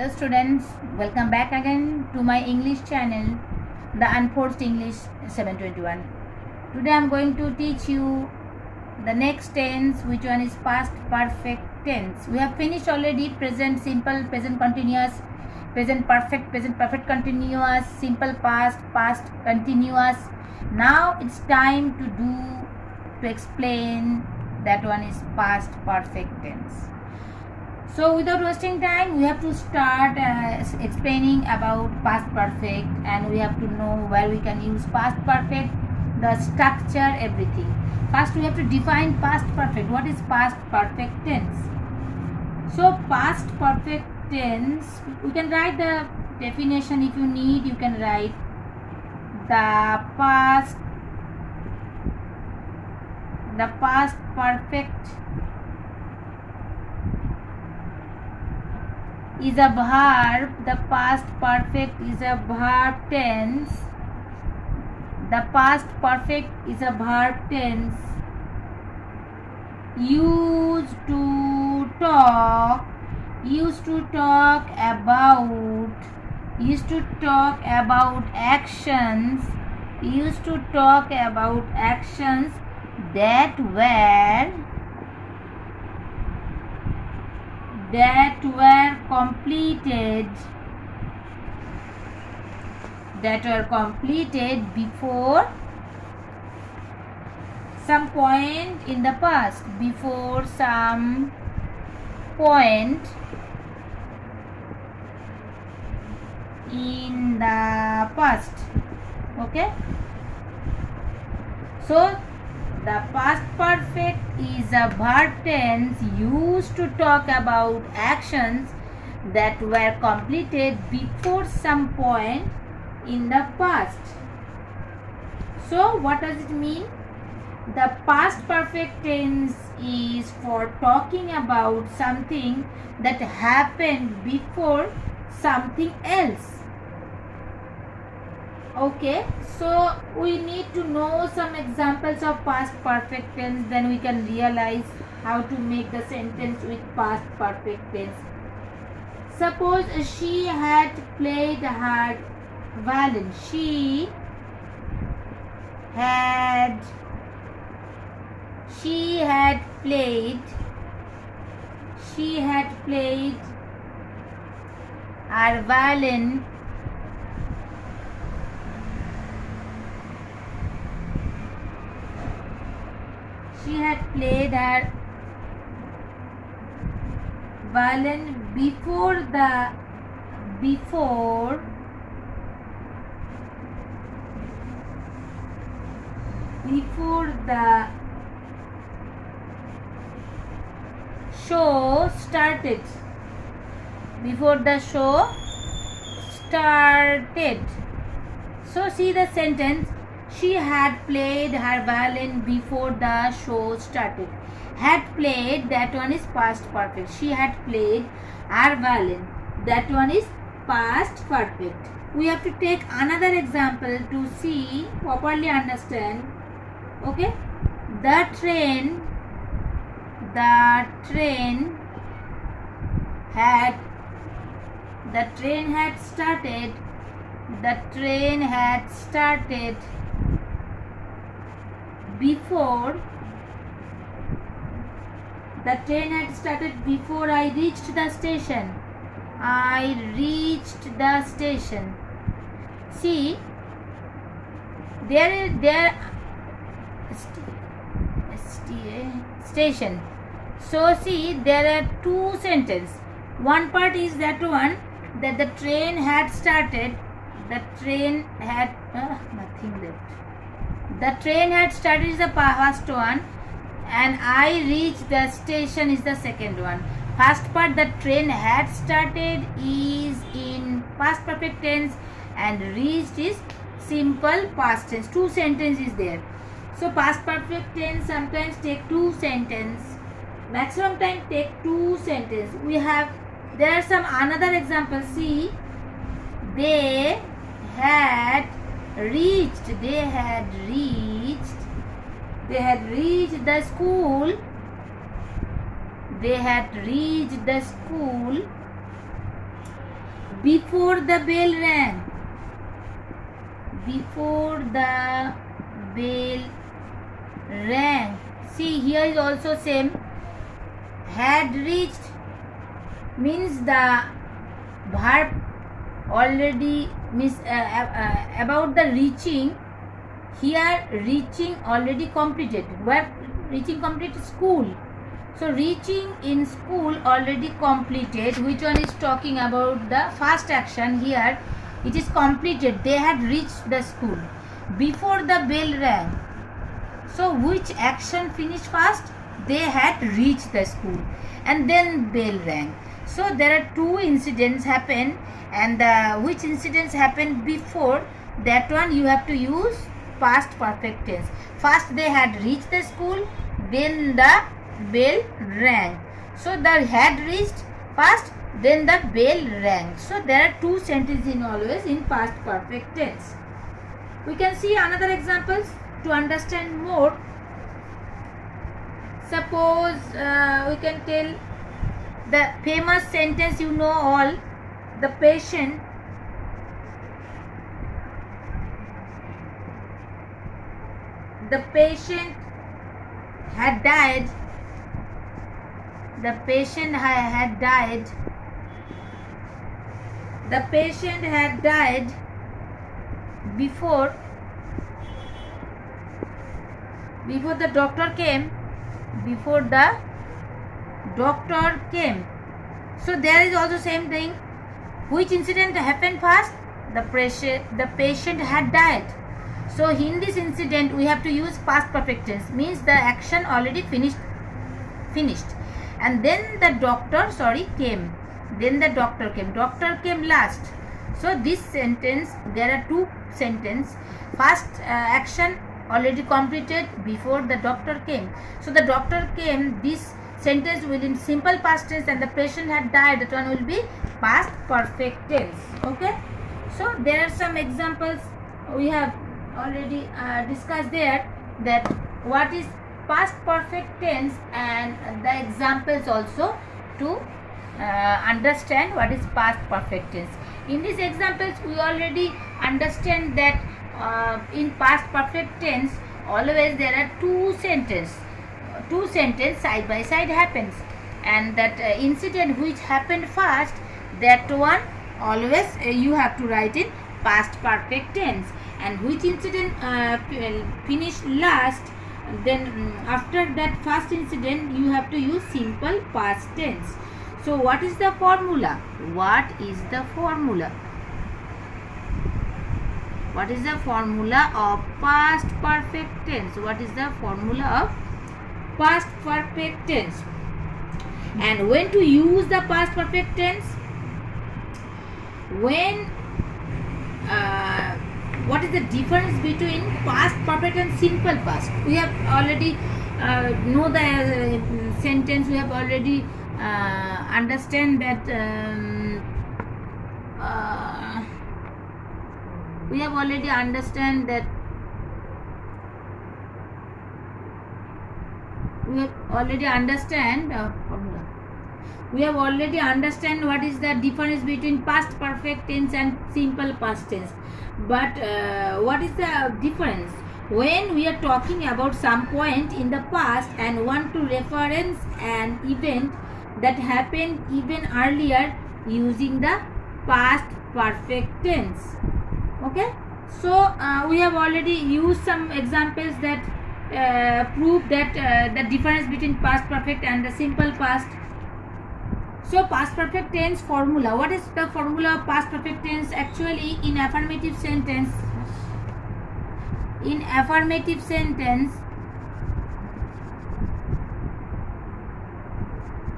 Hello students, welcome back again to my English channel, The Unforced English 721. Today I am going to teach you the next tense, which one is past perfect tense. We have finished already present simple, present continuous, present perfect continuous, simple past, past continuous. Now it's time to explain that one is past perfect tense. So without wasting time, we have to start explaining about past perfect, and we have to know where we can use past perfect, the structure, everything. First we have to define past perfect. What is past perfect tense? So past perfect tense, we can write the definition. If you need, you can write the past perfect is a verb. The past perfect is a verb tense. The past perfect is a verb tense used to talk about actions that were completed before some point in the past, okay. So the past perfect is a verb tense used to talk about actions that were completed before some point in the past. So what does it mean? The past perfect tense is for talking about something that happened before something else. Okay, so we need to know some examples of past perfect tense, then we can realize how to make the sentence with past perfect tense. Suppose she had played her violin. She had played her violin before the show started. So see the sentence. She had played her violin before the show started. Had played, that one is past perfect. She had played her violin, that one is past perfect. We have to take another example to see, properly understand. Okay, the train had started before I reached the station. See, station. So see, there are two sentences. One part is that one, that the train had started. The train had nothing left. The train had started is the first one, and I reached the station is the second one. First part, the train had started, is in past perfect tense, and reached is simple past tense. Two sentences there. So past perfect tense sometimes take two sentences. Maximum time take two sentences. There are some another examples. See, they had reached the school they had reached the school before the bell rang. Before the bell rang. See, here is also same. Had reached means the verb already means about the reaching. Here reaching already completed. Where reaching completed? School. So reaching in school already completed. Which one is talking about the first action? Here it is completed. They had reached the school before the bell rang. So which action finished first? They had reached the school and then bell rang. So there are two incidents happen, and which incidents happened before that one you have to use past perfect tense. First they had reached the school, then the bell rang. So the had reached first, then the bell rang. So there are two sentences in always in past perfect tense. We can see another examples to understand more. Suppose we can tell the famous sentence you know all. The patient had died. The patient had died. The patient had died before the doctor came. Before the doctor came. So there is also same thing. Which incident happened first? The patient had died. So in this incident we have to use past perfect tense, means the action already finished, and then the doctor came. Then the doctor came. Doctor came last. So this sentence, there are two sentences. First action already completed before the doctor came. So the doctor came, this sentence will in simple past tense, and the patient had died, that one will be past perfect tense. Okay. So there are some examples we have already discussed there, that what is past perfect tense, and the examples also to understand what is past perfect tense. In these examples we already understand that in past perfect tense always there are two sentences side by side happens, and that incident which happened first, that one always you have to write in past perfect tense, and which incident finished last, then after that first incident you have to use simple past tense. So what is the formula? What is the formula of past perfect tense? What is the formula of past perfect tense? And when to use the past perfect tense? When what is the difference between past perfect and simple past? We have already know the sentence. We have already understand that we have already understand that formula. We have already understand what is the difference between past perfect tense and simple past tense. But what is the difference? When we are talking about some point in the past and want to reference an event that happened even earlier using the past perfect tense. Okay. So we have already used some examples that prove that the difference between past perfect and the simple past. So past perfect tense formula. What is the formula of past perfect tense? Actually in affirmative sentence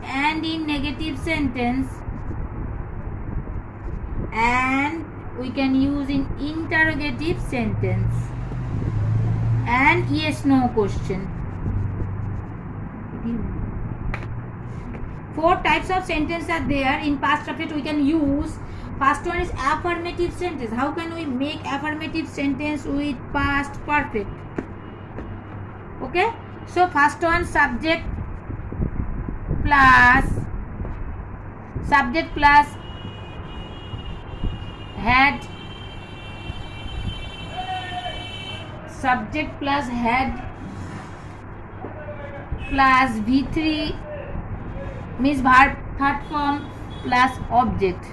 and in negative sentence, and we can use in interrogative sentence and yes no question. 4 types of sentences are there in past perfect we can use. First one is affirmative sentence. How can we make affirmative sentence with past perfect? Okay. So first one, subject plus had, subject plus had plus V3 means verb third form plus object.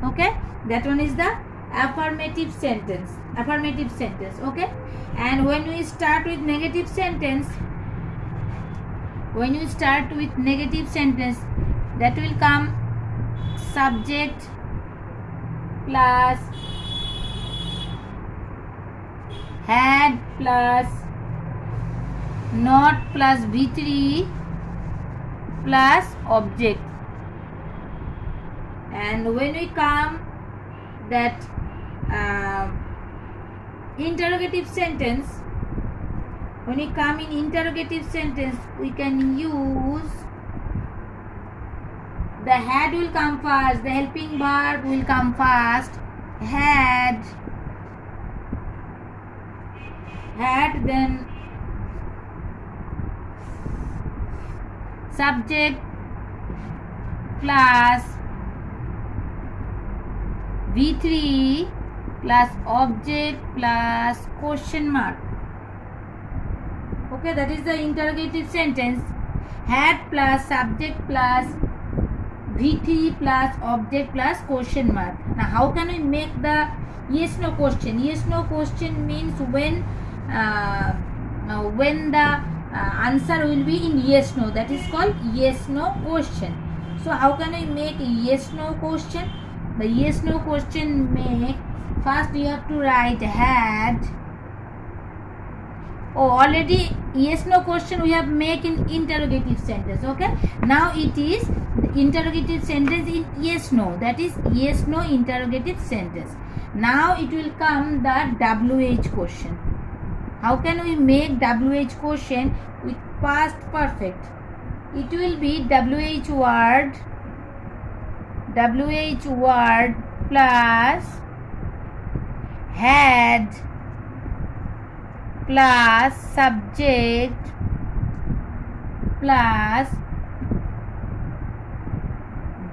Okay, that one is the affirmative sentence. Affirmative sentence. Okay, and when we start with negative sentence, that will come subject plus had plus not plus V3 plus object. And when we come that interrogative sentence, when we come in interrogative sentence, we can use the had will come first, the helping verb will come first, had, then subject plus V3 plus object plus question mark. Okay, that is the interrogative sentence. Had plus subject plus V3 plus object plus question mark. Now how can we make the yes no question? Yes no question means when the answer will be in yes no, that is called yes no question. So how can we make a yes no question? The yes no question make, first you have to write had. Oh, already yes no question we have make in interrogative sentence. Okay, now it is the interrogative sentence in yes no, that is yes no interrogative sentence. Now it will come the WH question. How can we make WH question with past perfect? It will be WH word plus had plus subject plus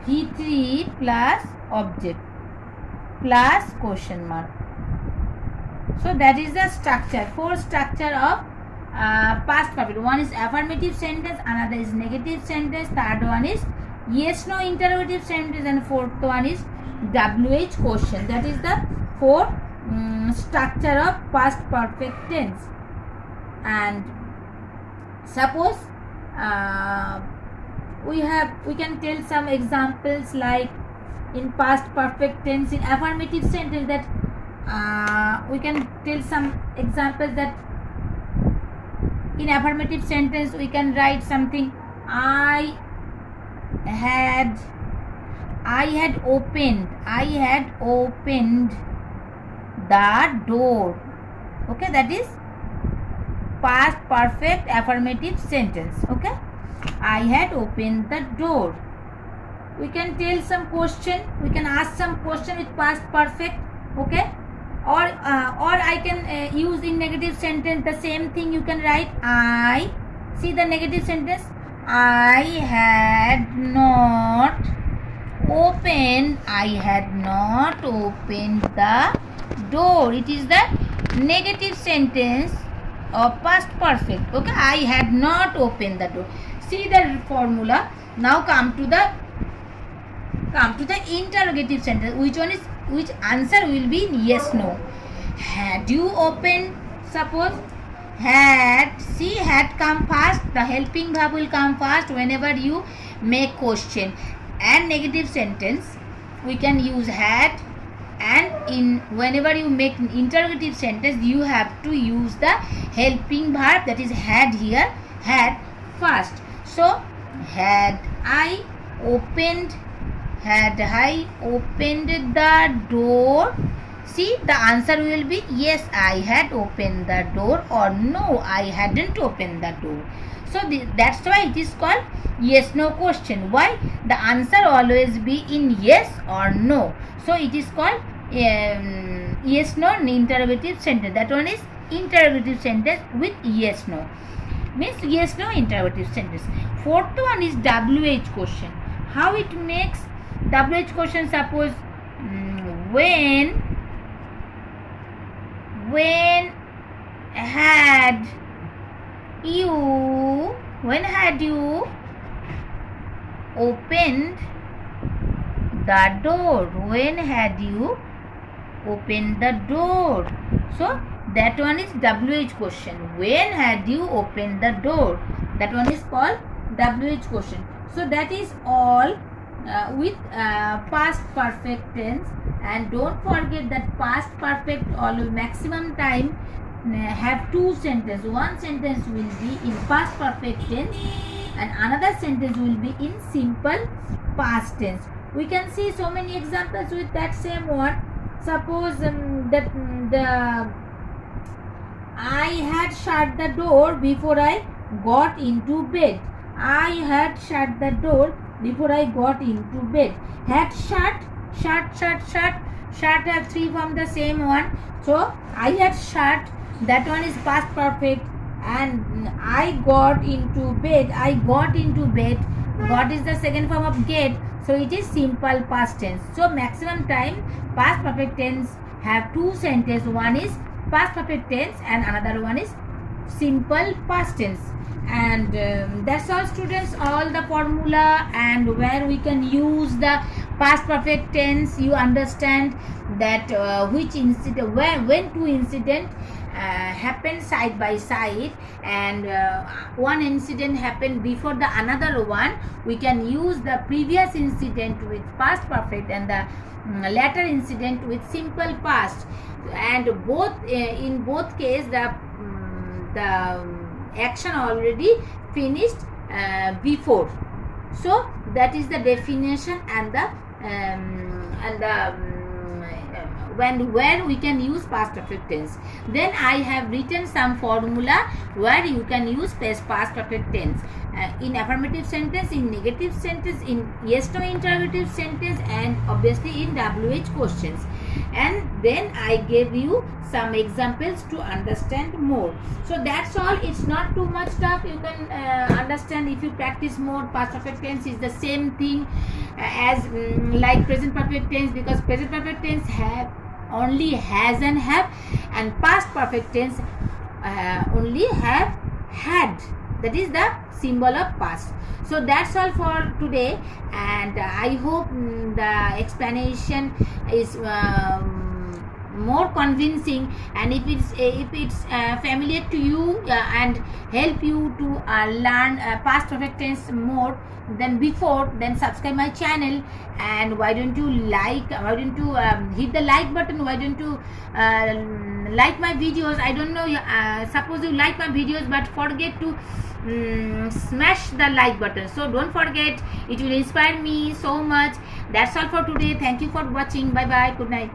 V3 plus object plus question mark. So that is the structure, four structure of past perfect. One is affirmative sentence, another is negative sentence, third one is yes no interrogative sentence, and fourth one is WH question. That is the four structure of past perfect tense. And suppose we can tell some examples, like in past perfect tense in affirmative sentence, that we can tell some examples that in affirmative sentence we can write something, I had opened the door. Okay, that is past perfect affirmative sentence. Okay, I had opened the door. We can tell some question, we can ask some question with past perfect. Okay, or I can use in negative sentence the same thing. You can write I, see the negative sentence, I had not opened the door. It is the negative sentence of past perfect. Okay, I had not opened the door. See the formula. Now come to the interrogative sentence. Which answer will be yes no? Had you opened? Suppose had, see, had come first, the helping verb will come first whenever you make question. And negative sentence we can use had, and whenever you make interrogative sentence you have to use the helping verb, that is had here, had first. So had I opened the door? See, the answer will be yes, I had opened the door, or no, I hadn't opened the door. So that's why it is called yes no question. Why? The answer always be in yes or no. So it is called yes no interrogative sentence. That one is interrogative sentence with yes no. Means yes no interrogative sentence. Fourth one is WH question. How it makes WH question? Suppose when had you opened the door? When had you opened the door? So that one is WH question. When had you opened the door? That one is called WH question. So that is all with past perfect tense. And don't forget that past perfect always maximum time have two sentences. One sentence will be in past perfect tense and another sentence will be in simple past tense. We can see so many examples with that same word. Suppose I had shut the door before I got into bed. I had shut the door before I got into bed. Had shut have three from the same one. So I had shut, that one is past perfect, and I got into bed. I got into bed. Got is the second form of get. So it is simple past tense. So maximum time past perfect tense have two sentences. One is past perfect tense and another one is simple past tense. And that's all students, all the formula and where we can use the past perfect tense. You understand that which incident, when two incidents happen side by side, and one incident happened before the another one, we can use the previous incident with past perfect and the latter incident with simple past. And both in both case the action already finished before. So that is the definition and the where we can use past perfect tense. Then I have written some formula where you can use past perfect tense in affirmative sentence, in negative sentence, in yes no interrogative sentence, and obviously in WH questions. And then I gave you some examples to understand more. So that's all. It's not too much tough. You can understand if you practice more. Past perfect tense is the same thing as like present perfect tense, because present perfect tense have only has and have, and past perfect tense only have had. That is the symbol of past. So that's all for today, and I hope the explanation is more convincing, and if it's familiar to you and help you to learn past perfect tense more than before, then subscribe my channel. And why don't you hit the like button? Why don't you like my videos? I don't know, suppose you like my videos but forget to smash the like button, so don't forget, it will inspire me so much. That's all for today. Thank you for watching. Bye bye. Good night.